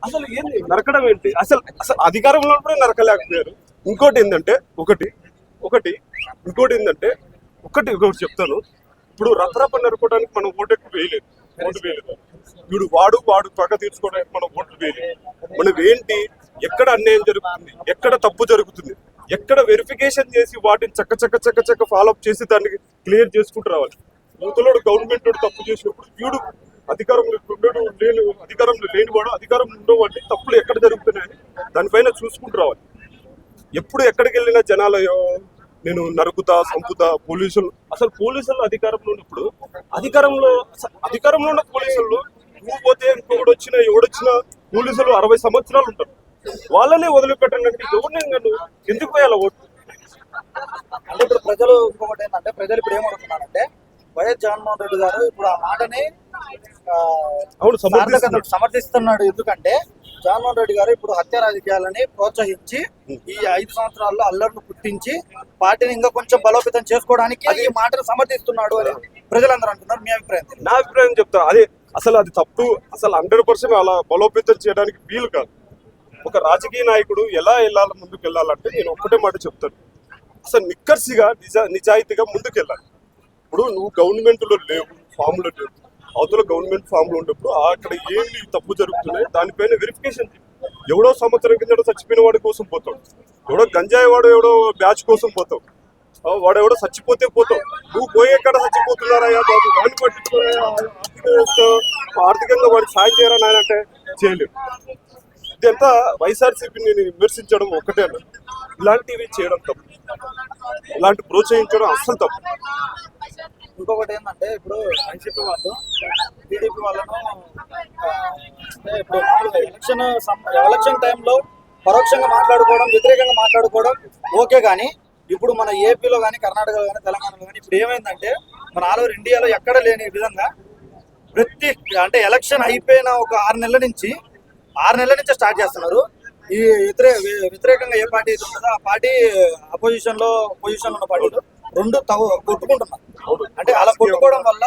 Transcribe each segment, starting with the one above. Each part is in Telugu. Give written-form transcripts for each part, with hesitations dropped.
అసలు ఏంది నరకడం ఏంటి? అసలు అసలు అధికారంలో కూడా నరకలేకపోయారు. ఇంకోటి ఏంటంటే ఒకటి ఒకటి ఇంకోటి ఏంటంటే ఒకటి చెప్తాను. ఇప్పుడు రథరప నరుకోవడానికి మనం ఓటు వేయలేదు. ఇప్పుడు వాడు పగ తీర్చుకోవడానికి మనం ఓట్లు వేయలేదు. మనం ఏంటి, ఎక్కడ అన్యాయం జరుగుతుంది, ఎక్కడ తప్పు జరుగుతుంది, ఎక్కడ వెరిఫికేషన్ చేసి వాటిని చక్క ఫాలో అప్ చేసి దాన్ని క్లియర్ చేసుకుంటూ రావాలి. యువతలోడు గవర్నమెంట్ తప్పు చేసినప్పుడు వీడు అధికారంలో లేనివాడు అధికారం ఉండేవాడి తప్పులు ఎక్కడ జరుగుతున్నాయని దానిపైన చూసుకుంటూ రావాలి. ఎప్పుడు ఎక్కడికి వెళ్ళినా జనాలు నేను నరుకుతా సంపుతా అసలు పోలీసులు అధికారంలో ఉన్నప్పుడు అధికారంలో ఉన్న పోలీసులు నువ్వు పోతే ఇంకొకటి వచ్చినా ఎవడొచ్చినా పోలీసులు 60 సంవత్సరాలు ఉంటారు. వాళ్ళనే వదిలిపెట్టండి. ఎవరిని ఎందుకు పోయాలి ఓటు? అంటే ఇప్పుడు ప్రజలు ఇంకొకటి ఏంటంటే ప్రజలు ఇప్పుడు ఏమడుతున్నారంటే వైఎస్ జగన్మోహన్ రెడ్డి గారు ఇప్పుడు ఆ మాటని సమర్థిస్తున్నాడు. ఎందుకంటే జగన్మోహన్ రెడ్డి గారు ఇప్పుడు హత్య రాజకీయాలని ప్రోత్సహించి ఈ 5 సంవత్సరాల్లో అల్లర్లు పుట్టించి పార్టీని ఇంకా కొంచెం బలోపేతం చేసుకోవడానికి ఈ మాటను సమర్థిస్తున్నాడు అని ప్రజలందరూ అంటున్నారు. మీ అభిప్రాయం? నా అభిప్రాయం చెప్తా, అసలు అది తప్పు. అసలు 100% అలా బలోపేతం చేయడానికి వీలు కాదు. ఒక రాజకీయ నాయకుడు ఎలా ముందుకు వెళ్ళాలంటే నేను ఒక్కటే మాట చెప్తాను, అసలు నిక్కర్సిగా నిజాయితీగా ముందుకు వెళ్ళాలి. ఇప్పుడు నువ్వు గవర్నమెంట్లో లేవు, ఫామ్లో లేవు, అవతల గవర్నమెంట్ ఫామ్లో ఉన్నప్పుడు అక్కడ ఏంటి తప్పు జరుగుతున్నాయి దానిపైన వెరిఫికేషన్. ఎవడో సంవత్సరం కింద చచ్చిపోయిన వాడి కోసం పోతావు, ఎవడో గంజాయి వాడు ఎవడో బ్యాచ్ కోసం పోతావు, వాడు ఎవడో చచ్చిపోతే పోతావు. నువ్వు పోయేక్కడ చచ్చిపోతున్నారయ్యా బాబు, వాడిని పట్టించుకోరా, ఆర్థికంగా వాడికి సాయం చేయరా నాయనంటే చేయలేవు. ఇదంతా వైఎస్ఆర్సీపీని విమర్శించడం ఒకటే అన్న. ఇలాంటివి చేయడం తప్పు, ఇలాంటి ప్రోత్సహించడం అస్సలు తప్పు. ఇంకొకటి ఏంటంటే ఇప్పుడు వైసీపీ వాళ్ళు టీడీపీ వాళ్ళను ఇప్పుడు ఎలక్షన్ టైంలో పరోక్షంగా మాట్లాడుకోవడం, వ్యతిరేకంగా మాట్లాడుకోవడం ఓకే. కానీ ఇప్పుడు మన ఏపీలో కానీ కర్ణాటకలో కానీ తెలంగాణలో కానీ ఇప్పుడు ఏమైందంటే మన ఆల్ ఓవర్ ఇండియాలో ఎక్కడ లేని విధంగా అంటే ఎలక్షన్ అయిపోయిన ఒక 6 నెలల నుంచి స్టార్ట్ చేస్తున్నారు. ఈ వ్యతిరేకంగా ఏ పార్టీ అయితే ఉంటుందో ఆ పార్టీ పొజిషన్లో ఉన్న పార్టీలు రెండు కొట్టుకుంటున్నారు. అంటే అలా కొట్టుకోవడం వల్ల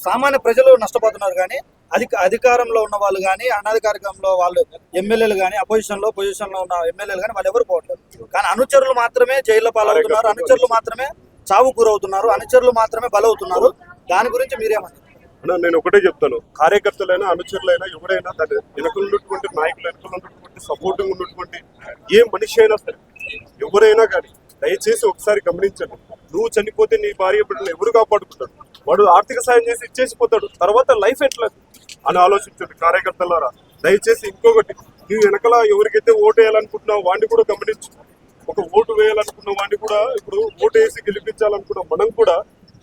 సామాన్య ప్రజలు నష్టపోతున్నారు. కానీ అధికారంలో ఉన్న వాళ్ళు కానీ అనధికారికంలో వాళ్ళు ఎమ్మెల్యేలు కానీ పొజిషన్లో ఉన్న ఎమ్మెల్యేలు కానీ వాళ్ళు ఎవరు పోవట్లేదు. కానీ అనుచరులు మాత్రమే జైల్లో పాలవుతున్నారు, అనుచరులు మాత్రమే చావు గురవుతున్నారు, అనుచరులు మాత్రమే బలవుతున్నారు. దాని గురించి మీరేమన్నారు? నేను ఒకటే చెప్తాను, కార్యకర్తలైనా అనుచరులైనా ఎవరైనా దాని వెనుకలున్నటువంటి నాయకులు వెనుకలున్నటువంటి సపోర్టింగ్ ఉన్నటువంటి ఏ మనిషి అయినా సరే ఎవరైనా కానీ దయచేసి ఒకసారి గమనించండి. నువ్వు చనిపోతే నీ భార్య బిడ్డలు ఎవరు కాపాడుకుంటాడు? వాడు ఆర్థిక సాయం చేసి ఇచ్చేసిపోతాడు, తర్వాత లైఫ్ ఎట్లా అని ఆలోచించండి కార్యకర్తలారా. దయచేసి ఇంకొకటి, నువ్వు వెనకలా ఎవరికైతే ఓటు వేయాలనుకుంటున్నావు వాడిని కూడా గమనించు. ఒక ఓటు వేయాలనుకున్న వాడిని కూడా ఇప్పుడు ఓటు వేసి గెలిపించాలనుకున్న మనం కూడా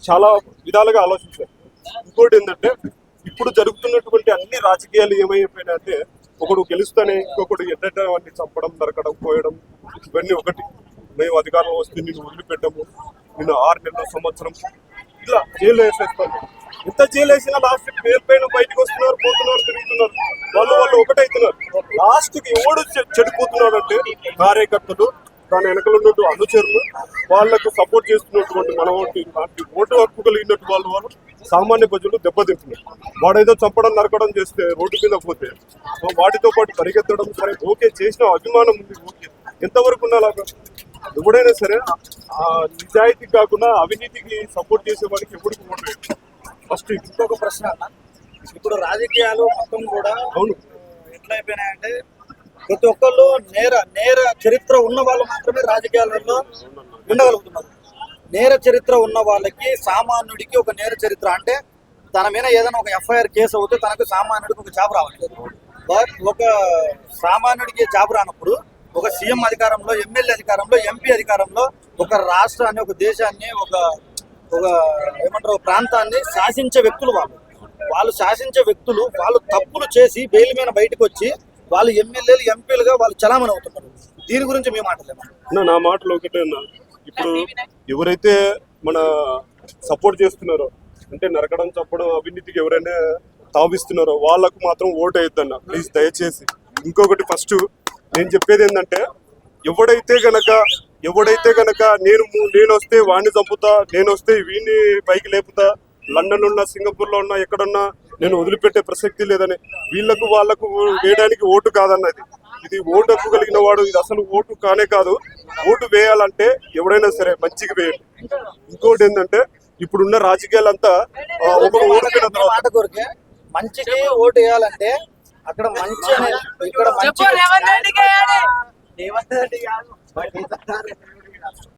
చాలా విధాలుగా ఆలోచించాలి. ఇంకోటి ఏంటంటే ఇప్పుడు జరుగుతున్నటువంటి అన్ని రాజకీయాలు ఏమైపోయినాయంటే ఒకడు గెలుస్తానే ఇంకొకటి ఎన్నట వాడిని చంపడం, నరకడం, పోయడం, ఇవన్నీ ఒకటి. మేము అధికారంలో వస్తే నిన్ను వదిలిపెట్టము, నిన్ను 6 నెలల సంవత్సరం ఇలా జైలు వేసేస్తాను. ఎంత జైలు వేసినా లాస్ట్ పేరు పైన బయటకు వస్తున్నారు, పోతున్నారు, తిరుగుతున్నారు. వాళ్ళు ఒకటవుతున్నారు. లాస్ట్కి ఎవడు చెడిపోతున్నాడు అంటే కార్యకర్తలు, దాని వెనకలు ఉన్నట్టు అనుచరులు, వాళ్లకు సపోర్ట్ చేస్తున్నటువంటి మన ఓటు హక్కు కలిగినట్టు వాళ్ళు సామాన్య ప్రజలు దెబ్బతింటున్నారు. వాడేదో చంపడం, నరకడం చేస్తే రోడ్డు మీద పోతే వాటితో పాటు పరిగెత్తడం సరే ఓకే, చేసిన అభిమానం ఉంది ఓకే, ఎంతవరకు ఉండాలి? ఎవడైనా సరే నిజాయితీ కాకుండా అవినీతికి సపోర్ట్ చేసే వాడికి ఎప్పటికీ ఓటు వేయాలి. ఫస్ట్ ఇంకొక ప్రశ్న అన్న, ఇప్పుడు రాజకీయాలు మొత్తం కూడా అవును ఎట్లయిపోయినాయంటే ప్రతి ఒక్కళ్ళు నేర చరిత్ర ఉన్న వాళ్ళు మాత్రమే రాజకీయాలలో ఉండగలుగుతున్నారు. నేర చరిత్ర ఉన్న వాళ్ళకి, సామాన్యుడికి ఒక నేర చరిత్ర అంటే తన మీద ఏదైనా ఒక ఎఫ్ఐఆర్ కేసు అవుతే తనకు సామాన్యుడికి ఒక జాబ్ రావట్లేదు. బట్ ఒక సామాన్యుడికి జాబ్ రానప్పుడు ఒక సీఎం అధికారంలో, ఎమ్మెల్యే అధికారంలో, ఎంపీ అధికారంలో ఒక రాష్ట్రాన్ని, ఒక దేశాన్ని, ఒక ఏమంటారు ప్రాంతాన్ని శాసించే వ్యక్తులు వాళ్ళు శాసించే వ్యక్తులు వాళ్ళు తప్పులు చేసి బెయిల్ మీద బయటకు వచ్చి వాళ్ళు ఎమ్మెల్యేలు, ఎంపీలుగా వాళ్ళు చలామణి అవుతున్నారు. దీని గురించి మీ మాటలు? నా మాటలు ఒకటే అన్న, ఇప్పుడు ఎవరైతే మన సపోర్ట్ చేస్తున్నారో అంటే నరకడం, చంపడం, అవినీతికి ఎవరైనా తావిస్తున్నారో వాళ్ళకు మాత్రం ఓటు వేయద్దన్న ప్లీజ్ దయచేసి. ఇంకొకటి ఫస్ట్ నేను చెప్పేది ఏంటంటే ఎవడైతే గనక నేను వస్తే వాడిని చంపుతా, నేను వస్తే వీడిని పైకి లేపుతా, లండన్ ఉన్నా, సింగపూర్లో ఉన్నా, ఎక్కడున్నా నేను వదిలిపెట్టే ప్రసక్తి లేదని, వీళ్ళకు వాళ్ళకు వేయడానికి ఓటు కాదన్నది. ఇది ఓటు హక్కు కలిగిన వాడు, ఇది అసలు ఓటు కానే కాదు. ఓటు వేయాలంటే ఎవడైనా సరే మంచిగా వేయండి. ఇంకోటి ఏంటంటే ఇప్పుడున్న రాజకీయాలంతా ఒకరు ఓడిపోయిన తర్వాత మాట కొరికే మంచికి ఓటు వేయాలంటే అక్కడ మంచి అనేది ఇక్కడ మంచి